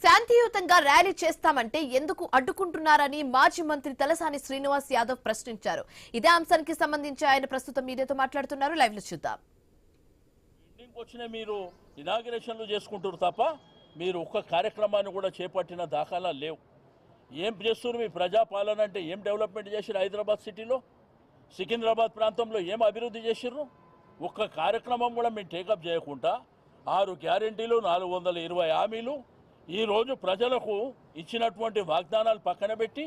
శాంతియుతంగా ర్యాలీ చేస్తామంటే ఎందుకు అడ్డుకుంటున్నారని మాజీ మంత్రి తలసాని శ్రీనివాస్ యాదవ్ ప్రశ్నించారు. ఇదే అంశానికి సంబంధించి ఆయన ప్రస్తుతం మీడియాతో మాట్లాడుతున్నారు. లైవ్ లో చూద్దాం. ఇంటికి వచ్చిన మీరు ఇనాగ్రేషన్లు చేసుకుంటారు తప్ప మీరు ఒక్క కార్యక్రమాన్ని కూడా చేపట్టిన దాఖలా లేవు. ఏం చేస్తున్నారు? మీ ప్రజాపాలన అంటే ఏం డెవలప్మెంట్ చేసిరు? హైదరాబాద్ సిటీలో, సికింద్రాబాద్ ప్రాంతంలో ఏం అభివృద్ధి చేసిర్రు? ఒక్క కార్యక్రమం కూడా మేము టేకప్ చేయకుండా 6 గ్యారెంటీలు, 420 హామీలు ఈరోజు ప్రజలకు ఇచ్చినటువంటి వాగ్దానాలు పక్కన పెట్టి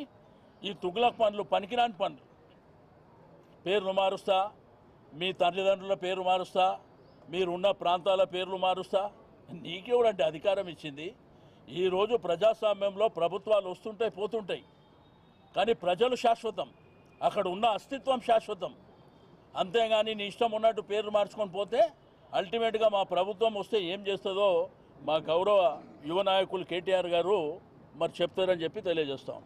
ఈ తుగ్లక్ పనులు, పనికిరాని పనులు, పేర్లు మారుస్తా, మీ తల్లిదండ్రుల పేరు మారుస్తా, మీరున్న ప్రాంతాల పేర్లు మారుస్తా, నీకెవడంటే అధికారం ఇచ్చింది? ఈరోజు ప్రజాస్వామ్యంలో ప్రభుత్వాలు వస్తుంటాయి, పోతుంటాయి, కానీ ప్రజలు శాశ్వతం, అక్కడ ఉన్న అస్తిత్వం శాశ్వతం. అంతేగాని నీ ఇష్టం ఉన్నట్టు పేర్లు మార్చుకొని పోతే అల్టిమేట్గా మా ప్రభుత్వం వస్తే ఏం చేస్తుందో మా గౌరవ యువ నాయకులు కేటీఆర్ గారు మరి చెప్తారని చెప్పి తెలియజేస్తాం.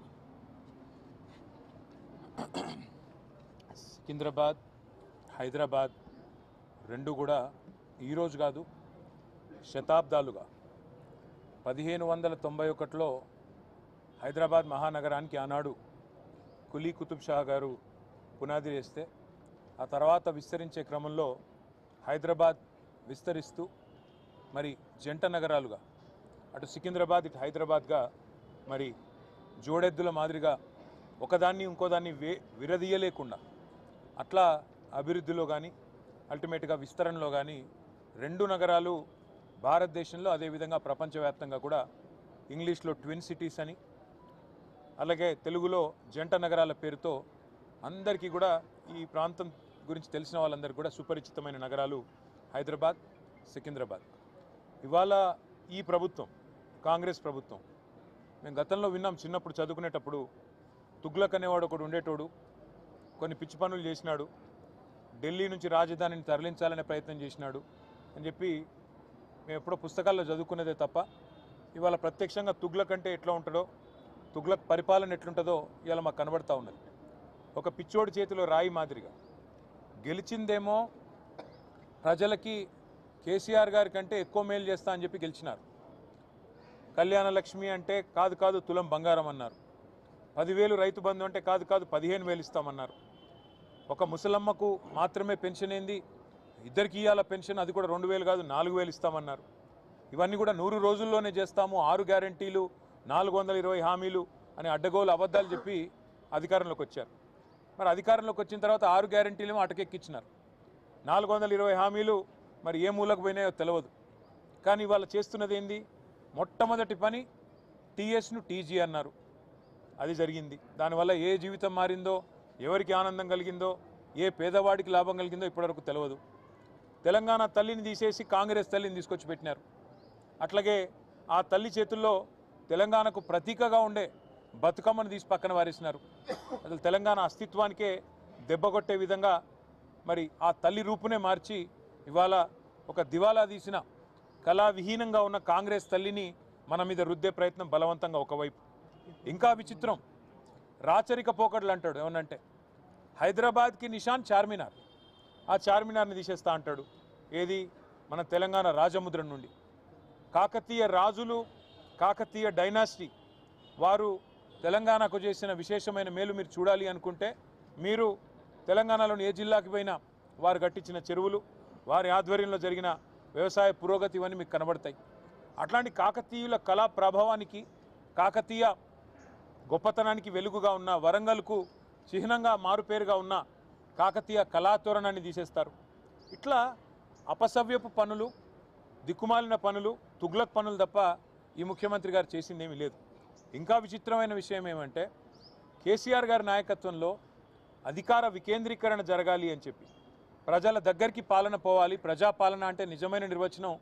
సికింద్రాబాద్, హైదరాబాద్ రెండు కూడా ఈరోజు కాదు, శతాబ్దాలుగా 1591లో హైదరాబాద్ మహానగరానికి ఆనాడు కులీ కుతుబ్ షా గారు పునాది వేస్తే ఆ తర్వాత విస్తరించే క్రమంలో హైదరాబాద్ విస్తరిస్తూ మరి జంట నగరాలుగా అటు సికింద్రాబాద్ ఇటు హైదరాబాద్గా మరి జోడెద్దుల మాదిరిగా ఒకదాన్ని ఇంకోదాన్ని విరదీయలేకుండా అట్లా అభివృద్ధిలో కానీ అల్టిమేట్గా విస్తరణలో కానీ రెండు నగరాలు భారతదేశంలో అదేవిధంగా ప్రపంచవ్యాప్తంగా కూడా ఇంగ్లీష్లో ట్విన్ సిటీస్ అని, అలాగే తెలుగులో జంట నగరాల పేరుతో అందరికీ కూడా ఈ ప్రాంతం గురించి తెలిసిన వాళ్ళందరికీ కూడా సుపరిచితమైన నగరాలు హైదరాబాద్, సికింద్రాబాద్. ఇవాళ ఈ ప్రభుత్వం, కాంగ్రెస్ ప్రభుత్వం, మేము గతంలో విన్నాం, చిన్నప్పుడు చదువుకునేటప్పుడు తుగ్లక్ అనేవాడు ఒకడు ఉండేటోడు, కొన్ని పిచ్చి పనులు చేసినాడు, ఢిల్లీ నుంచి రాజధానిని తరలించాలనే ప్రయత్నం చేసినాడు అని చెప్పి మేము ఎప్పుడో పుస్తకాల్లో చదువుకునేదే తప్ప ఇవాళ ప్రత్యక్షంగా తుగ్లక్ అంటే ఎట్లా ఉంటుందో, తుగ్లక్ పరిపాలన ఎట్లుంటుందో ఇవాళ మాకు కనబడతా ఉన్నది. ఒక పిచ్చోడి చేతిలో రాయి మాదిరిగా గెలిచిందేమో ప్రజలకి కేసీఆర్ గారి కంటే ఎక్కువ మేలు చేస్తా అని చెప్పి గెలిచినారు. కళ్యాణ లక్ష్మి అంటే కాదు తులం బంగారం అన్నారు. 10,000 రైతు బంధు అంటే కాదు 15,000 ఇస్తామన్నారు. ఒక ముసలమ్మకు మాత్రమే పెన్షన్ ఏంది, ఇద్దరికి ఇవ్వాల పెన్షన్, అది కూడా 2,000 కాదు 4,000 ఇస్తామన్నారు. ఇవన్నీ కూడా 100 రోజుల్లోనే చేస్తాము, 6 గ్యారెంటీలు, 420 హామీలు అని అడ్డగోలు అబద్ధాలు చెప్పి అధికారంలోకి వచ్చారు. మరి అధికారంలోకి వచ్చిన తర్వాత 6 గ్యారెంటీలేమో అటకెక్కించినారు, 420 హామీలు మరి ఏ మూలకు పోయినాయో తెలియదు. కానీ ఇవాళ చేస్తున్నది ఏంది? మొట్టమొదటి పని టీఎస్ను టీజీ అన్నారు, అది జరిగింది. దానివల్ల ఏ జీవితం మారిందో, ఎవరికి ఆనందం కలిగిందో, ఏ పేదవాడికి లాభం కలిగిందో ఇప్పటివరకు తెలియదు. తెలంగాణ తల్లిని తీసేసి కాంగ్రెస్ తల్లిని తీసుకొచ్చి పెట్టినారు. అట్లాగే ఆ తల్లి చేతుల్లో తెలంగాణకు ప్రతీకగా ఉండే బతుకమ్మను తీసి పక్కన వారేసినారు. అసలు తెలంగాణ అస్తిత్వానికే దెబ్బ కొట్టే విధంగా మరి ఆ తల్లి రూపునే మార్చి ఇవాళ ఒక దివాలా తీసిన కళావిహీనంగా ఉన్న కాంగ్రెస్ తల్లిని మన మీద రుద్దే ప్రయత్నం బలవంతంగా ఒకవైపు. ఇంకా విచిత్రం, రాచరిక పోకడలు అంటాడు. ఏమనంటే హైదరాబాద్కి నిషాన్ చార్మినార్, ఆ చార్మినార్ని తీసేస్తా అంటాడు. ఏది? మన తెలంగాణ రాజముద్ర నుండి. కాకతీయ రాజులు, కాకతీయ డైనాసిటీ వారు తెలంగాణకు చేసిన విశేషమైన మేలు మీరు చూడాలి అనుకుంటే మీరు తెలంగాణలోని ఏ జిల్లాకి పోయినా వారు కట్టించిన చెరువులు, వారి ఆధ్వర్యంలో జరిగిన వ్యవసాయ పురోగతి ఇవన్నీ మీకు కనబడతాయి. అట్లాంటి కాకతీయుల కళా ప్రభావానికి, కాకతీయ గొప్పతనానికి వెలుగుగా ఉన్న వరంగల్కు చిహ్నంగా మారుపేరుగా ఉన్న కాకతీయ కళాతోరణాన్ని తీసేస్తారు. ఇట్లా అపసవ్యపు పనులు, దిక్కుమాలిన పనులు, తుగ్లక్ పనులు తప్ప ఈ ముఖ్యమంత్రి గారు చేసిందేమీ లేదు. ఇంకా విచిత్రమైన విషయం ఏమంటే కేసీఆర్ గారి నాయకత్వంలో అధికార వికేంద్రీకరణ జరగాలి అని చెప్పి, ప్రజల దగ్గరికి పాలన పోవాలి, ప్రజాపాలన అంటే నిజమైన నిర్వచనం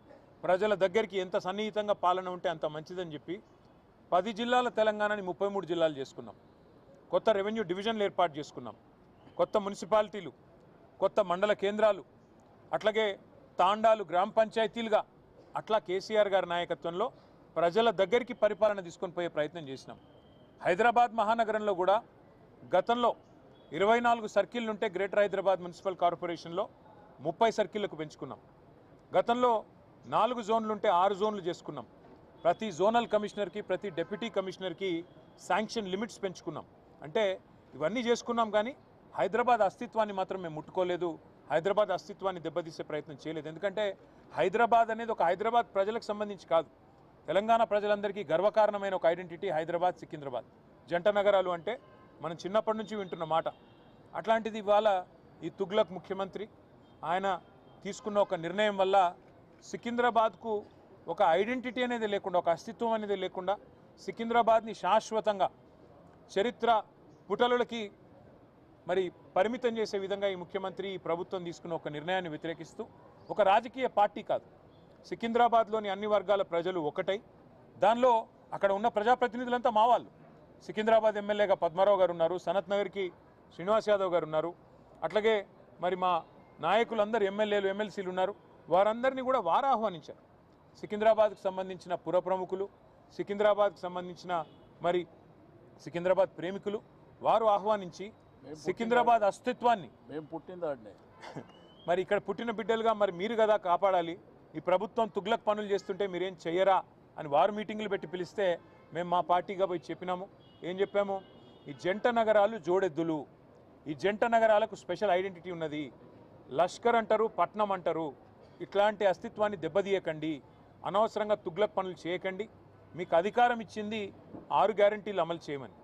ప్రజల దగ్గరికి ఎంత సన్నిహితంగా పాలన ఉంటే అంత మంచిదని చెప్పి 10 జిల్లాల తెలంగాణని 33 జిల్లాలు చేసుకున్నాం. కొత్త రెవెన్యూ డివిజన్లు ఏర్పాటు చేసుకున్నాం, కొత్త మున్సిపాలిటీలు, కొత్త మండల కేంద్రాలు, అట్లాగే తాండాలు, గ్రామ పంచాయతీలుగా అట్లా కేసీఆర్ గారి నాయకత్వంలో ప్రజల దగ్గరికి పరిపాలన తీసుకొని పోయే ప్రయత్నం చేసినాం. హైదరాబాద్ మహానగరంలో కూడా గతంలో 24 సర్కిల్ ఉంటే గ్రేటర్ హైదరాబాద్ మున్సిపల్ కార్పొరేషన్లో 30 సర్కిళ్లకు పెంచుకున్నాం. గతంలో 4 జోన్లు ఉంటే 6 జోన్లు చేసుకున్నాం. ప్రతి జోనల్ కమిషనర్కి ప్రతి డిప్యూటీ కమిషనర్కి శాంక్షన్ లిమిట్స్ పెంచుకున్నాం. అంటే ఇవన్నీ చేసుకున్నాం కానీ హైదరాబాద్ అస్తిత్వాన్ని మాత్రం మేము ముట్టుకోలేదు. హైదరాబాద్ అస్తిత్వాన్ని దెబ్బతీసే ప్రయత్నం చేయలేదు. ఎందుకంటే హైదరాబాద్ అనేది ఒక హైదరాబాద్ ప్రజలకు సంబంధించి కాదు, తెలంగాణ ప్రజలందరికీ గర్వకారణమైన ఒక ఐడెంటిటీ హైదరాబాద్, సికింద్రాబాద్ జంట నగరాలు అంటే మనం చిన్నప్పటి నుంచి వింటున్న మాట. అట్లాంటిది ఇవాళ ఈ తుగ్లక్ ముఖ్యమంత్రి ఆయన తీసుకున్న ఒక నిర్ణయం వల్ల సికింద్రాబాద్కు ఒక ఐడెంటిటీ అనేది లేకుండా, ఒక అస్తిత్వం అనేది లేకుండా సికింద్రాబాద్ని శాశ్వతంగా చరిత్ర పుటలకి మరి పరిమితం చేసే విధంగా ఈ ముఖ్యమంత్రి, ఈ ప్రభుత్వం తీసుకున్న ఒక నిర్ణయాన్ని వ్యతిరేకిస్తూ, ఒక రాజకీయ పార్టీ కాదు, సికింద్రాబాద్లోని అన్ని వర్గాల ప్రజలు ఒకటై, దానిలో అక్కడ ఉన్న ప్రజాప్రతినిధులంతా మా వాళ్ళు. సికింద్రాబాద్ ఎమ్మెల్యేగా పద్మారావు గారు ఉన్నారు, సనత్ నగర్కి శ్రీనివాస్ యాదవ్ గారు ఉన్నారు, అట్లాగే మరి మా నాయకులందరూ ఎమ్మెల్యేలు, ఎమ్మెల్సీలు ఉన్నారు. వారందరినీ కూడా వారు ఆహ్వానించారు. సికింద్రాబాద్కు సంబంధించిన పుర ప్రముఖులు, సికింద్రాబాద్కు సంబంధించిన మరి సికింద్రాబాద్ ప్రేమికులు వారు ఆహ్వానించి సికింద్రాబాద్ అస్తిత్వాన్ని, మేము పుట్టిందాడనే మరి ఇక్కడ పుట్టిన బిడ్డలుగా మరి మీరు కదా కాపాడాలి, ఈ ప్రభుత్వం తుగ్లక్ పనులు చేస్తుంటే మీరేం చెయ్యరా అని వారు మీటింగులు పెట్టి పిలిస్తే మేము మా పార్టీగా పోయి చెప్పినాము. ఏం చెప్పాము? ఈ జంట నగరాలు జోడెద్దులు, ఈ జంట నగరాలకు స్పెషల్ ఐడెంటిటీ ఉన్నది. లష్కర్ అంటారు, పట్నం అంటారు. ఇట్లాంటి అస్తిత్వాన్ని దెబ్బతీయకండి, అనవసరంగా తుగ్లక్ పనులు చేయకండి. మీకు అధికారం ఇచ్చింది 6 గ్యారంటీలు అమలు చేయమని,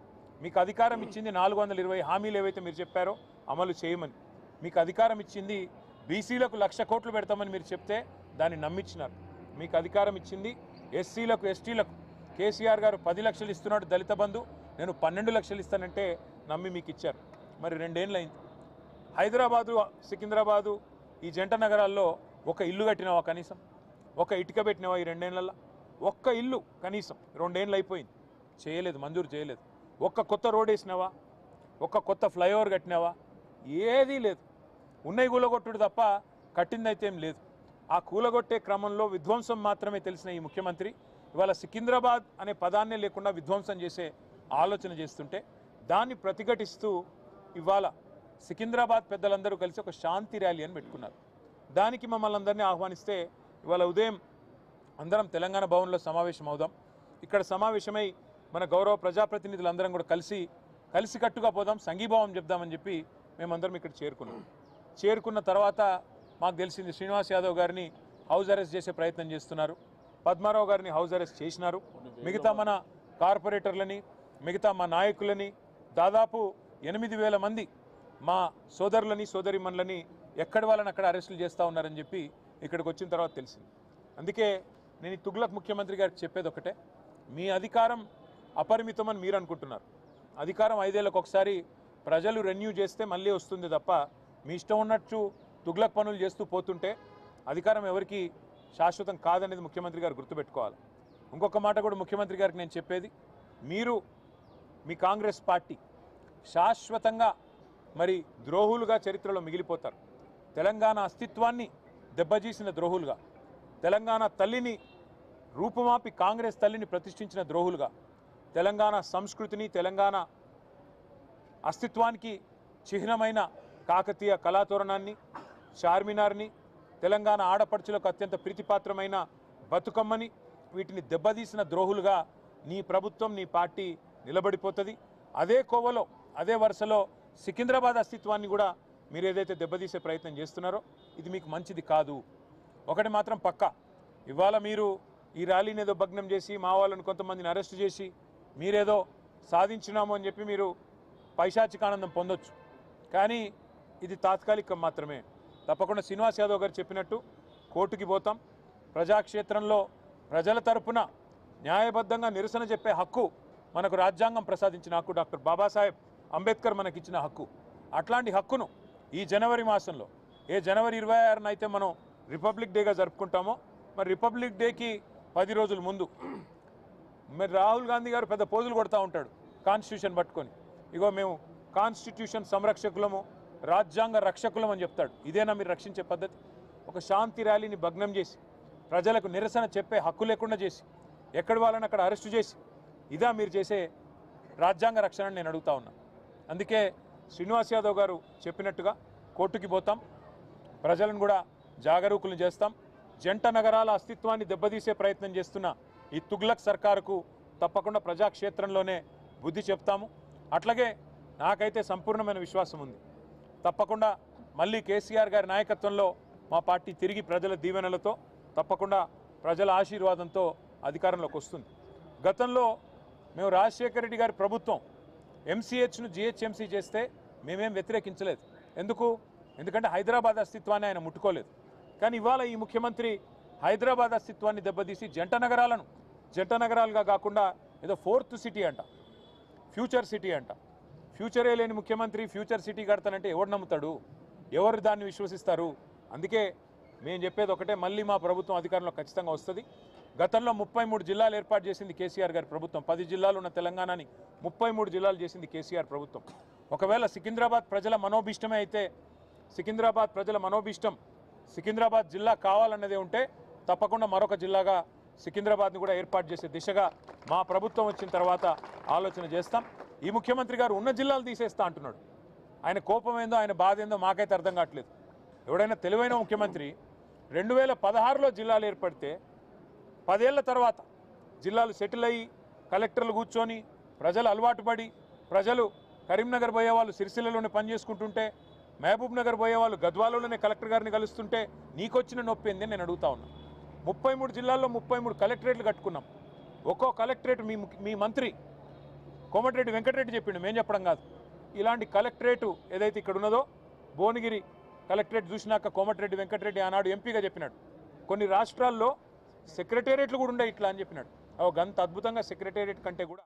మీకు అధికారం ఇచ్చింది 420 హామీలు ఏవైతే మీరు చెప్పారో అమలు చేయమని, మీకు అధికారం ఇచ్చింది బీసీలకు 1,00,000 కోట్లు పెడతామని మీరు చెప్తే దాన్ని నమ్మించినారు. మీకు అధికారం ఇచ్చింది ఎస్సీలకు, ఎస్టీలకు కేసీఆర్ గారు 10 లక్షలు ఇస్తున్నాడు దళిత బంధు, నేను 12 లక్షలు ఇస్తానంటే నమ్మి మీకు ఇచ్చారు. మరి 2 ఏళ్ళు అయింది. హైదరాబాదు, సికింద్రాబాదు ఈ జంట నగరాల్లో ఒక ఇల్లు కట్టినావా? కనీసం ఒక ఇటుక పెట్టినావా ఈ 2 ఏళ్లలో? ఒక్క ఇల్లు కనీసం 2 ఏళ్ళు అయిపోయింది, చేయలేదు, మంజూరు చేయలేదు. ఒక్క కొత్త రోడ్ వేసినావా? ఒక్క కొత్త ఫ్లైఓవర్ కట్టినావా? ఏదీ లేదు. ఉన్నవి కూలగొట్టుడు తప్ప కట్టిందైతే ఏం లేదు. ఆ కూలగొట్టే క్రమంలో విధ్వంసం మాత్రమే తెలిసిన ఈ ముఖ్యమంత్రి ఇవాళ సికింద్రాబాద్ అనే పదాన్నే లేకుండా విధ్వంసం చేసే ఆలోచన చేస్తుంటే దాన్ని ప్రతిఘటిస్తూ ఇవాళ సికింద్రాబాద్ పెద్దలందరూ కలిసి ఒక శాంతి ర్యాలీ అని పెట్టుకున్నారు. దానికి మమ్మల్ని అందరినీ ఆహ్వానిస్తే ఇవాళ ఉదయం అందరం తెలంగాణ భవన్లో సమావేశం అవుదాం. ఇక్కడ సమావేశమై మన గౌరవ ప్రజాప్రతినిధులందరం కూడా కలిసికట్టుగా పోదాం, సంఘీభావం చెప్దామని చెప్పి మేమందరం ఇక్కడ చేరుకున్న తర్వాత మాకు తెలిసింది శ్రీనివాస్ యాదవ్ గారిని హౌస్ అరెస్ట్ చేసే ప్రయత్నం చేస్తున్నారు, పద్మారావు గారిని హౌస్ అరెస్ట్ చేసినారు, మిగతా మన కార్పొరేటర్లని, మిగతా మా నాయకులని, దాదాపు 8,000 మంది మా సోదరులని, సోదరిమణులని ఎక్కడి వాళ్ళని అక్కడ అరెస్టులు చేస్తూ ఉన్నారని చెప్పి ఇక్కడికి వచ్చిన తర్వాత తెలిసింది. అందుకే నేను ఈ తుగ్లక్ ముఖ్యమంత్రి గారికి చెప్పేది ఒకటే, మీ అధికారం అపరిమితమని మీరు అనుకుంటున్నారు. అధికారం 5 ఏళ్ళకు ఒకసారి ప్రజలు రెన్యూ చేస్తే మళ్ళీ వస్తుంది తప్ప మీ ఇష్టం ఉన్నట్టు తుగ్లక్ పనులు చేస్తూ పోతుంటే అధికారం ఎవరికి శాశ్వతం కాదనేది ముఖ్యమంత్రి గారు గుర్తుపెట్టుకోవాలి. ఇంకొక మాట కూడా ముఖ్యమంత్రి గారికి నేను చెప్పేది, మీరు మీ కాంగ్రెస్ పార్టీ శాశ్వతంగా మరి ద్రోహులుగా చరిత్రలో మిగిలిపోతారు. తెలంగాణ అస్తిత్వాన్ని దెబ్బతీసిన ద్రోహులుగా, తెలంగాణ తల్లిని రూపుమాపి కాంగ్రెస్ తల్లిని ప్రతిష్ఠించిన ద్రోహులుగా, తెలంగాణ సంస్కృతిని, తెలంగాణ అస్తిత్వానికి చిహ్నమైన కాకతీయ కళాతోరణాన్ని, చార్మినార్ని, తెలంగాణ ఆడపడుచులకు అత్యంత ప్రీతిపాత్రమైన బతుకమ్మని, వీటిని దెబ్బతీసిన ద్రోహులుగా నీ ప్రభుత్వం, నీ పార్టీ నిలబడిపోతుంది. అదే కోవలో, అదే వరుసలో సికింద్రాబాద్ అస్తిత్వాన్ని కూడా మీరు ఏదైతే దెబ్బతీసే ప్రయత్నం చేస్తున్నారో ఇది మీకు మంచిది కాదు. ఒకటి మాత్రం పక్కా, ఇవాళ మీరు ఈ ర్యాలీని ఏదో భగ్నం చేసి మా వాళ్ళని కొంతమందిని అరెస్టు చేసి మీరేదో సాధించినాము అని చెప్పి మీరు పైశాచికానందం పొందొచ్చు, కానీ ఇది తాత్కాలికం మాత్రమే. తప్పకుండా శ్రీనివాస్ యాదవ్ గారు చెప్పినట్టు కోర్టుకి పోతాం. ప్రజాక్షేత్రంలో ప్రజల తరపున న్యాయబద్ధంగా నిరసన చెప్పే హక్కు మనకు రాజ్యాంగం ప్రసాదించిన హక్కు, డాక్టర్ బాబాసాహెబ్ అంబేద్కర్ మనకిచ్చిన హక్కు. అట్లాంటి హక్కును ఈ జనవరి మాసంలో, ఏ జనవరి 26న అయితే మనం రిపబ్లిక్ డేగా జరుపుకుంటామో, మరి రిపబ్లిక్ డేకి 10 రోజుల ముందు మరి రాహుల్ గాంధీ గారు పెద్ద పోజులు కొడతా ఉంటాడు కాన్స్టిట్యూషన్ పట్టుకొని, ఇగో మేము కాన్స్టిట్యూషన్ సంరక్షకులము, రాజ్యాంగ రక్షకులం అని చెప్తాడు. ఇదేనా మీరు రక్షించే పద్ధతి? ఒక శాంతి ర్యాలీని భగ్నం చేసి, ప్రజలకు నిరసన చెప్పే హక్కు లేకుండా చేసి, ఎక్కడి వాళ్ళని అక్కడ అరెస్టు చేసి, ఇదా మీరు చేసే రాజ్యాంగ రక్షణ నేను అడుగుతా ఉన్నా. అందుకే శ్రీనివాస్ యాదవ్ గారు చెప్పినట్టుగా కోర్టుకి పోతాం, ప్రజలను కూడా జాగరూకులను చేస్తాం. జంట నగరాల అస్తిత్వాన్ని దెబ్బతీసే ప్రయత్నం చేస్తున్న ఈ తుగ్లక్ సర్కారుకు తప్పకుండా ప్రజాక్షేత్రంలోనే బుద్ధి చెప్తాము. అట్లాగే నాకైతే సంపూర్ణమైన విశ్వాసం ఉంది, తప్పకుండా మళ్ళీ కేసీఆర్ గారి నాయకత్వంలో మా పార్టీ తిరిగి ప్రజల దీవెనలతో తప్పకుండా ప్రజల ఆశీర్వాదంతో అధికారంలోకి వస్తుంది. గతంలో మేము రాజశేఖర రెడ్డి గారి ప్రభుత్వం ఎంసీహెచ్ను జిహెచ్ఎంసీ చేస్తే మేమేం వ్యతిరేకించలేదు. ఎందుకంటే హైదరాబాద్ అస్తిత్వాన్ని ఆయన ముట్టుకోలేదు. కానీ ఇవాళ ఈ ముఖ్యమంత్రి హైదరాబాద్ అస్తిత్వాన్ని దెబ్బతీసి జంట నగరాలుగా కాకుండా ఏదో 4th సిటీ అంట, ఫ్యూచర్ సిటీ అంట. ఫ్యూచరే లేని ముఖ్యమంత్రి ఫ్యూచర్ సిటీ కడతానంటే ఎవరు నమ్ముతాడు? ఎవరు దాన్ని విశ్వసిస్తారు? అందుకే మేము చెప్పేది ఒకటే, మళ్ళీ మా ప్రభుత్వం అధికారంలో ఖచ్చితంగా వస్తుంది. గతంలో 33 జిల్లాలు ఏర్పాటు చేసింది కేసీఆర్ గారి ప్రభుత్వం. 10 జిల్లాలు ఉన్న తెలంగాణని 33 జిల్లాలు చేసింది కేసీఆర్ ప్రభుత్వం. ఒకవేళ సికింద్రాబాద్ ప్రజల మనోభీష్టమే అయితే, సికింద్రాబాద్ జిల్లా కావాలన్నదే ఉంటే తప్పకుండా మరొక జిల్లాగా సికింద్రాబాద్ని కూడా ఏర్పాటు చేసే దిశగా మా ప్రభుత్వం వచ్చిన తర్వాత ఆలోచన చేస్తాం. ఈ ముఖ్యమంత్రి గారు ఉన్న జిల్లాలు తీసేస్తా అంటున్నాడు. ఆయన కోపం ఏందో, ఆయన బాధ ఏందో మాకైతే అర్థం కావట్లేదు. ఎవడైనా తెలివైన ముఖ్యమంత్రి 2016లో జిల్లాలు ఏర్పడితే 10 ఏళ్ల తర్వాత జిల్లాలు సెటిల్ అయ్యి కలెక్టర్లు కూర్చొని ప్రజలు అలవాటు పడి, ప్రజలు కరీంనగర్ పోయేవాళ్ళు సిరిసిల్లలోనే పనిచేసుకుంటుంటే, మహబూబ్ నగర్ పోయేవాళ్ళు గద్వాలలోనే కలెక్టర్ గారిని కలుస్తుంటే నీకొచ్చిన నొప్పి ఏంది నేను అడుగుతా ఉన్నా. 33 జిల్లాల్లో 33 కలెక్టరేట్లు కట్టుకున్నాం. ఒక్కో కలెక్టరేట్ మీ మంత్రి కోమటిరెడ్డి వెంకటరెడ్డి చెప్పిండు, మేము చెప్పడం కాదు. ఇలాంటి కలెక్టరేటు ఏదైతే ఇక్కడ ఉన్నదో, భువనగిరి కలెక్టరేట్ చూసినాక కోమటిరెడ్డి వెంకటరెడ్డి ఆనాడు ఎంపీగా చెప్పినాడు, కొన్ని రాష్ట్రాల్లో సెక్రటేరియట్లు కూడా ఉండే ఇట్లా అని చెప్పినాడు. గంత అద్భుతంగా సెక్రటేరియట్ కంటే కూడా